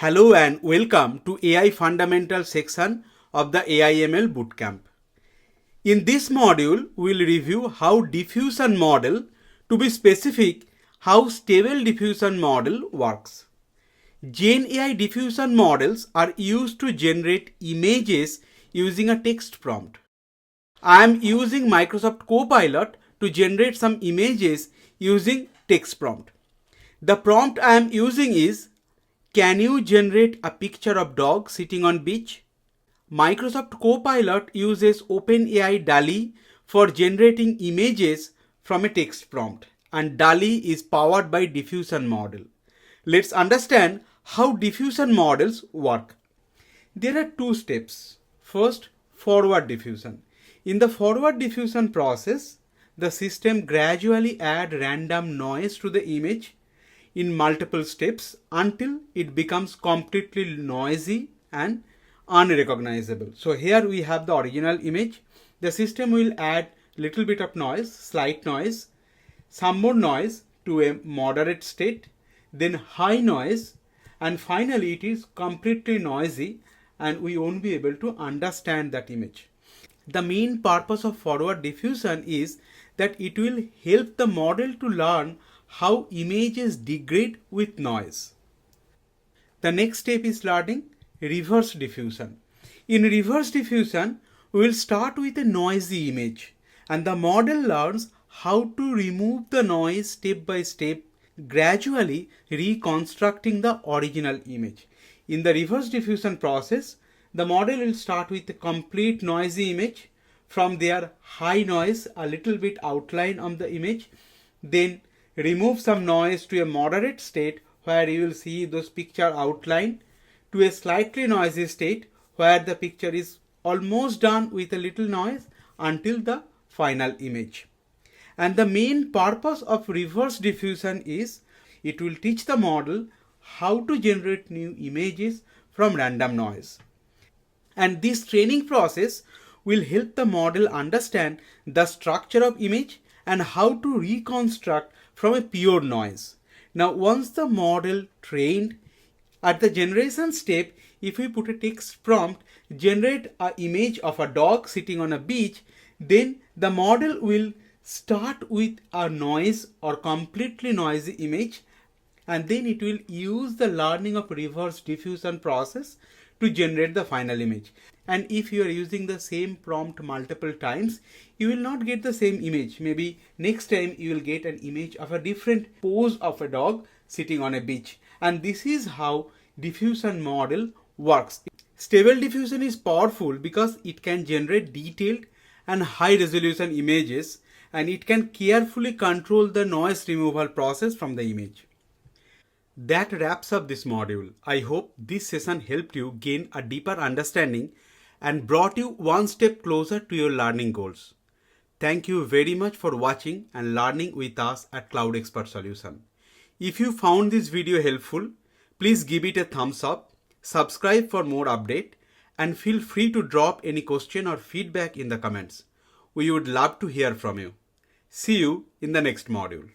Hello and welcome to AI Fundamental section of the AI/ML Bootcamp. In this module, we'll review how diffusion model, to be specific, how Stable Diffusion Model works. Gen AI diffusion models are used to generate images using a text prompt. I am using Microsoft Copilot to generate some images using text prompt. The prompt I am using is, can you generate a picture of dog sitting on beach? Microsoft Copilot uses OpenAI dall-e for generating images from a text prompt, and dall-e is powered by diffusion model. Let's understand how diffusion models work. There are two steps. First, forward diffusion. In the forward diffusion process, the system gradually adds random noise to the image in multiple steps until it becomes completely noisy and unrecognizable. So here we have the original image. The system will add little bit of noise, slight noise, some more noise to a moderate state, then high noise, and finally it is completely noisy and we won't be able to understand that image. The main purpose of forward diffusion is that it will help the model to learn how images degrade with noise. The next step is learning reverse diffusion. In reverse diffusion, we will start with a noisy image and the model learns how to remove the noise step by step, gradually reconstructing the original image. In the reverse diffusion process, the model will start with a complete noisy image. From there, high noise, a little bit outline on the image, then remove some noise to a moderate state where you will see those picture outline, to a slightly noisy state where the picture is almost done with a little noise until the final image. And the main purpose of reverse diffusion is it will teach the model how to generate new images from random noise. And this training process will help the model understand the structure of image and how to reconstruct from a pure noise. Now, once the model trained, at the generation step, if we put a text prompt, generate an image of a dog sitting on a beach, then the model will start with a noise or completely noisy image, and then it will use the learning of reverse diffusion process to generate the final image. And if you are using the same prompt multiple times, you will not get the same image. Maybe next time you will get an image of a different pose of a dog sitting on a beach. And this is how diffusion model works. Stable diffusion is powerful because it can generate detailed and high resolution images, and it can carefully control the noise removal process from the image. That wraps up this module. I hope this session helped you gain a deeper understanding and brought you one step closer to your learning goals. Thank you very much for watching and learning with us at CloudExpert Solution. If you found this video helpful, please give it a thumbs up, subscribe for more update, and feel free to drop any question or feedback in the comments. We would love to hear from you. See you in the next module.